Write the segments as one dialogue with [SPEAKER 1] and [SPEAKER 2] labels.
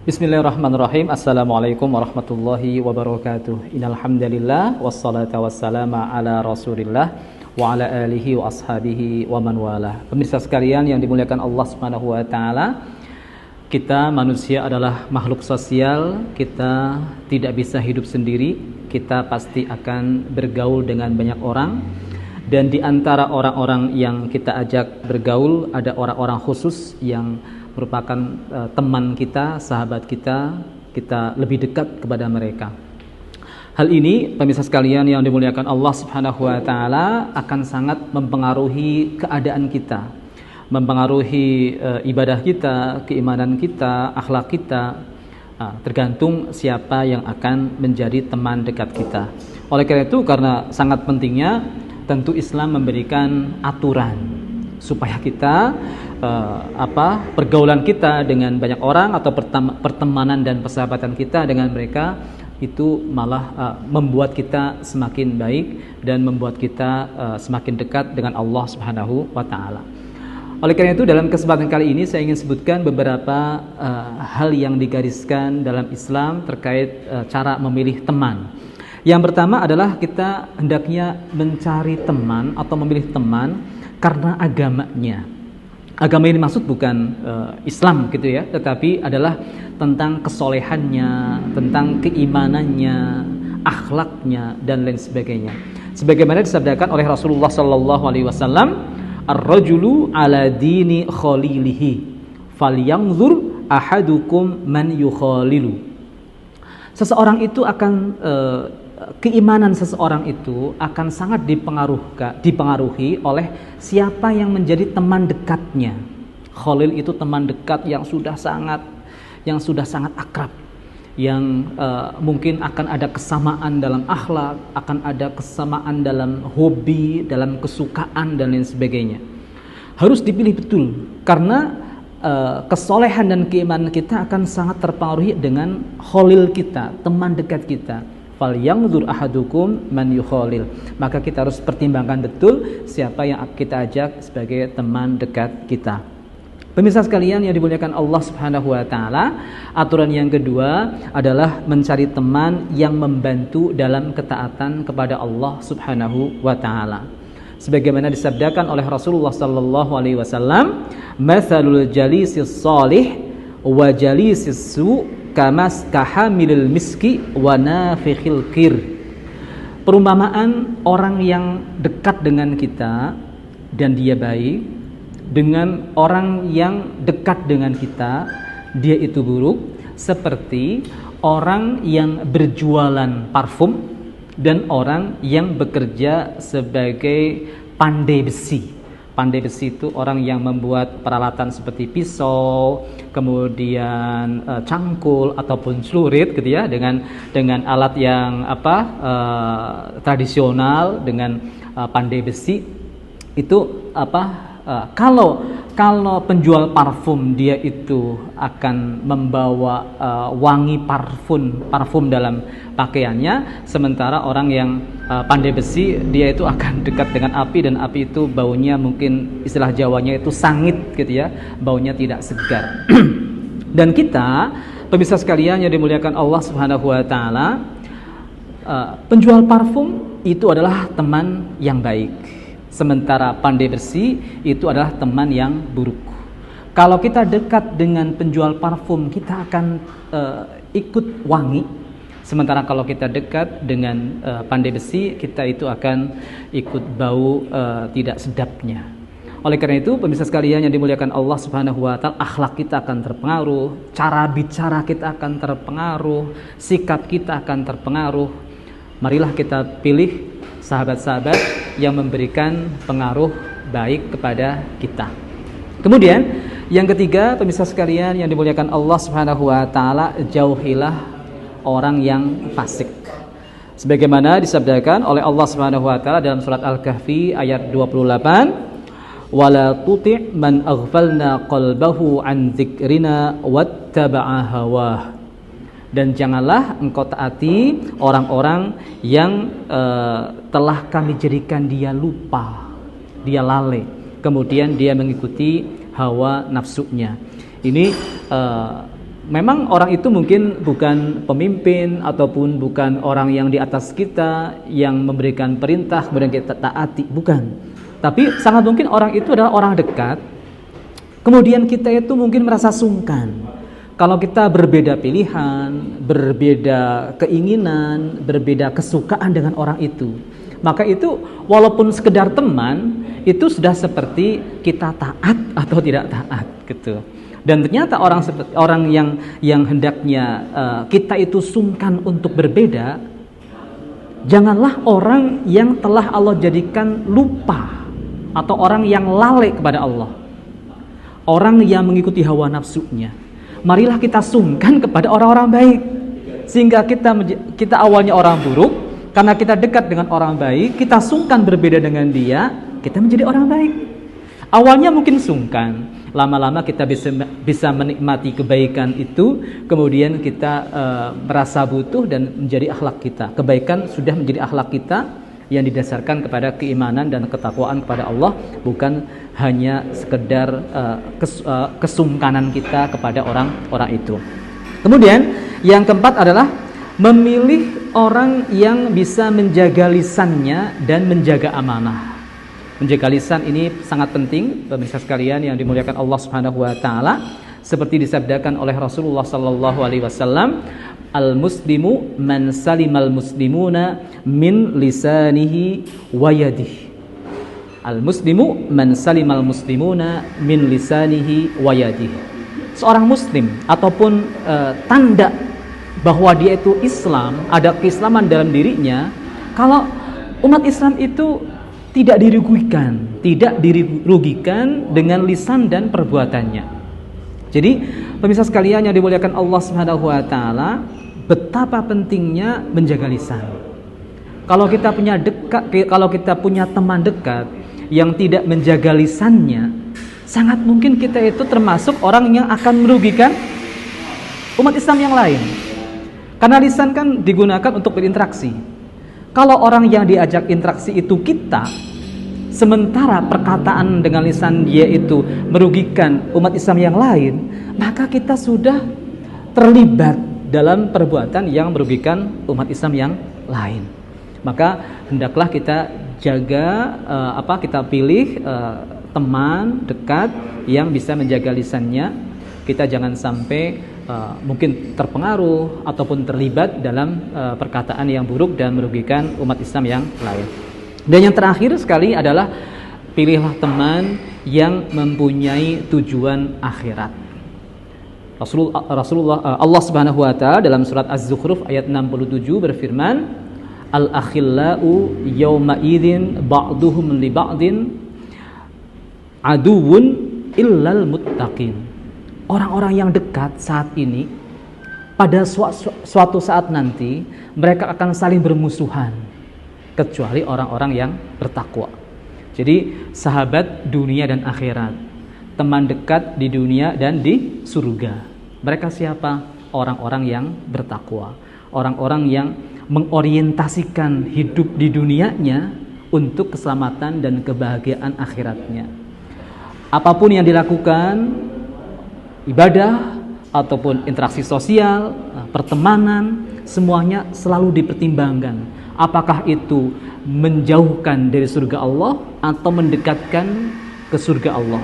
[SPEAKER 1] Bismillahirrahmanirrahim. Assalamualaikum warahmatullahi wabarakatuh. Innal hamdalillah wassalatu wassalamu ala Rasulillah wa ala alihi wa ashabihi wa man wala. Pemirsa sekalian yang dimuliakan Allah Subhanahu wa taala, kita manusia adalah makhluk sosial, kita tidak bisa hidup sendiri, kita pasti akan bergaul dengan banyak orang. Dan di antara orang-orang yang kita ajak bergaul ada orang-orang khusus yang merupakan teman kita, sahabat kita, kita lebih dekat kepada mereka. Hal ini, pemirsa sekalian yang dimuliakan Allah Subhanahu wa taala, akan sangat mempengaruhi keadaan kita, mempengaruhi ibadah kita, keimanan kita, akhlak kita, tergantung siapa yang akan menjadi teman dekat kita. Oleh karena itu, karena sangat pentingnya, tentu Islam memberikan aturan supaya kita pergaulan kita dengan banyak orang atau pertemanan dan persahabatan kita dengan mereka itu malah membuat kita semakin baik dan membuat kita semakin dekat dengan Allah Subhanahu wa taala. Oleh karena itu, dalam kesempatan kali ini saya ingin sebutkan beberapa hal yang digariskan dalam Islam terkait cara memilih teman. Yang pertama adalah kita hendaknya mencari teman atau memilih teman karena agamanya. Agama ini maksud bukan Islam gitu ya, tetapi adalah tentang kesolehannya, tentang keimanannya, akhlaknya dan lain sebagainya. Sebagaimana disabdakan oleh Rasulullah sallallahu alaihi wasallam, "Ar-rajulu ala dini khalilihi, falyanzur ahadukum man yukhalilu." Seseorang itu akan keimanan seseorang itu akan sangat dipengaruhi oleh siapa yang menjadi teman dekatnya. Khalil itu teman dekat yang sudah sangat akrab, yang mungkin akan ada kesamaan dalam akhlak, akan ada kesamaan dalam hobi, dalam kesukaan dan lain sebagainya. Harus dipilih betul karena kesolehan dan keimanan kita akan sangat terpengaruhi dengan khalil kita, teman dekat kita. Falyanzur ahadukum man yukhalil. Maka kita harus pertimbangkan betul siapa yang kita ajak sebagai teman dekat kita. Pemirsa sekalian yang dimuliakan Allah Subhanahu wa taala, aturan yang kedua adalah mencari teman yang membantu dalam ketaatan kepada Allah Subhanahu wa taala. Sebagaimana disabdakan oleh Rasulullah sallallahu alaihi wasallam, "Matsalul jalisis shalih wa jalisis su' kamas kahamilil miski wa nafikhil qir." Perumpamaan orang yang dekat dengan kita dan dia baik dengan orang yang dekat dengan kita dia itu buruk, seperti orang yang berjualan parfum dan orang yang bekerja sebagai pandai besi. Pandai besi itu orang yang membuat peralatan seperti pisau, kemudian cangkul ataupun celurit gitu ya, dengan alat yang tradisional, dengan pandai besi. Itu kalau penjual parfum dia itu akan membawa wangi parfum dalam pakaiannya, sementara orang yang pandai besi dia itu akan dekat dengan api dan api itu baunya mungkin istilah Jawanya itu sangit gitu ya, baunya tidak segar. Dan kita, pemirsa sekalian yang dimuliakan Allah Subhanahu wa taala, penjual parfum itu adalah teman yang baik, sementara pandai besi itu adalah teman yang buruk. Kalau kita dekat dengan penjual parfum, kita akan ikut wangi. Sementara kalau kita dekat dengan pandai besi, kita itu akan ikut bau tidak sedapnya. Oleh karena itu, pemirsa sekalian yang dimuliakan Allah Subhanahu wa taala, akhlak kita akan terpengaruh, cara bicara kita akan terpengaruh, sikap kita akan terpengaruh. Marilah kita pilih sahabat-sahabat yang memberikan pengaruh baik kepada kita. Kemudian yang ketiga, pemirsa sekalian yang dimuliakan Allah Subhanahu wa taala, jauhilah orang yang fasik. Sebagaimana disabdakan oleh Allah Subhanahu wa taala dalam surat Al-Kahfi ayat 28, "Wala tuti' man aghfalna qalbahu an dzikrina wattaba'a hawah." Dan janganlah engkau taati orang-orang yang telah kami jadikan dia lupa, dia lalai, kemudian dia mengikuti hawa nafsunya. Ini memang orang itu mungkin bukan pemimpin ataupun bukan orang yang di atas kita yang memberikan perintah kemudian kita taati, bukan. Tapi sangat mungkin orang itu adalah orang dekat. Kemudian kita itu mungkin merasa sungkan kalau kita berbeda pilihan, berbeda keinginan, berbeda kesukaan dengan orang itu. Maka itu walaupun sekedar teman, itu sudah seperti kita taat atau tidak taat gitu. Dan ternyata orang yang hendaknya kita itu sungkan untuk berbeda, janganlah orang yang telah Allah jadikan lupa atau orang yang lalai kepada Allah. Orang yang mengikuti hawa nafsunya. Marilah kita sungkan kepada orang-orang baik, sehingga kita awalnya orang buruk, karena kita dekat dengan orang baik, kita sungkan berbeda dengan dia, kita menjadi orang baik. Awalnya mungkin sungkan, lama-lama kita bisa menikmati kebaikan itu, kemudian kita merasa butuh dan menjadi akhlak kita. Kebaikan sudah menjadi akhlak kita yang didasarkan kepada keimanan dan ketakwaan kepada Allah, bukan hanya sekedar kesungkanan kita kepada orang-orang itu. Kemudian yang keempat adalah memilih orang yang bisa menjaga lisannya dan menjaga amanah. Menjaga lisan ini sangat penting, pemirsa sekalian yang dimuliakan Allah Subhanahu wa taala, seperti disabdakan oleh Rasulullah sallallahu alaihi wasallam, al-muslimu man salimal muslimuna min lisanihi wa yadihi. Al-muslimu man salimal muslimuna min lisanihi wa yadihi. Seorang muslim ataupun tanda bahwa dia itu Islam, ada keislaman dalam dirinya, kalau umat Islam itu tidak dirugikan dengan lisan dan perbuatannya. Jadi pemirsa sekalian yang dimuliakan Allah Subhanahu wa taala, betapa pentingnya menjaga lisan. Kalau kita punya teman dekat yang tidak menjaga lisannya, sangat mungkin kita itu termasuk orang yang akan merugikan umat Islam yang lain. Karena lisan kan digunakan untuk berinteraksi. Kalau orang yang diajak interaksi itu kita, sementara perkataan dengan lisan dia itu merugikan umat Islam yang lain, maka kita sudah terlibat dalam perbuatan yang merugikan umat Islam yang lain. Maka hendaklah kita jaga kita pilih teman dekat yang bisa menjaga lisannya. Kita jangan sampai mungkin terpengaruh ataupun terlibat dalam perkataan yang buruk dan merugikan umat Islam yang lain. Dan yang terakhir sekali adalah pilihlah teman yang mempunyai tujuan akhirat. Allah Subhanahu wa taala dalam surat Az-Zukhruf ayat 67 berfirman, al-akhillau yawma idzin ba'duhum li ba'din aduwwun illal muttaqin. Orang-orang yang dekat saat ini, pada suatu saat nanti mereka akan saling bermusuhan, kecuali orang-orang yang bertakwa. Jadi sahabat dunia dan akhirat, teman dekat di dunia dan di surga. Mereka siapa? Orang-orang yang bertakwa, orang-orang yang mengorientasikan hidup di dunianya untuk keselamatan dan kebahagiaan akhiratnya. Apapun yang dilakukan, ibadah ataupun interaksi sosial, pertemanan, semuanya selalu dipertimbangkan. Apakah itu menjauhkan dari surga Allah atau mendekatkan ke surga Allah,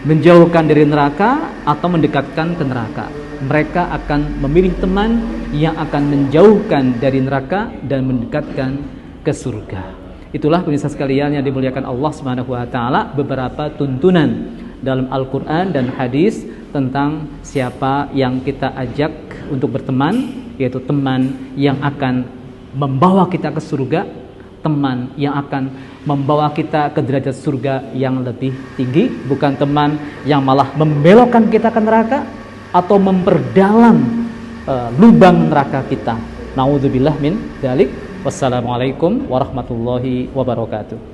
[SPEAKER 1] menjauhkan dari neraka atau mendekatkan ke neraka. Mereka akan memilih teman yang akan menjauhkan dari neraka dan mendekatkan ke surga. Itulah pemirsa sekalian yang dimuliakan Allah Subhanahu wa taala, beberapa tuntunan dalam Al-Qur'an dan hadis tentang siapa yang kita ajak untuk berteman, yaitu teman yang akan membawa kita ke surga, teman yang akan membawa kita ke derajat surga yang lebih tinggi, bukan teman yang malah membelokkan kita ke neraka atau memperdalam lubang neraka kita. Nauzubillah min dzalik. Wassalamualaikum warahmatullahi wabarakatuh.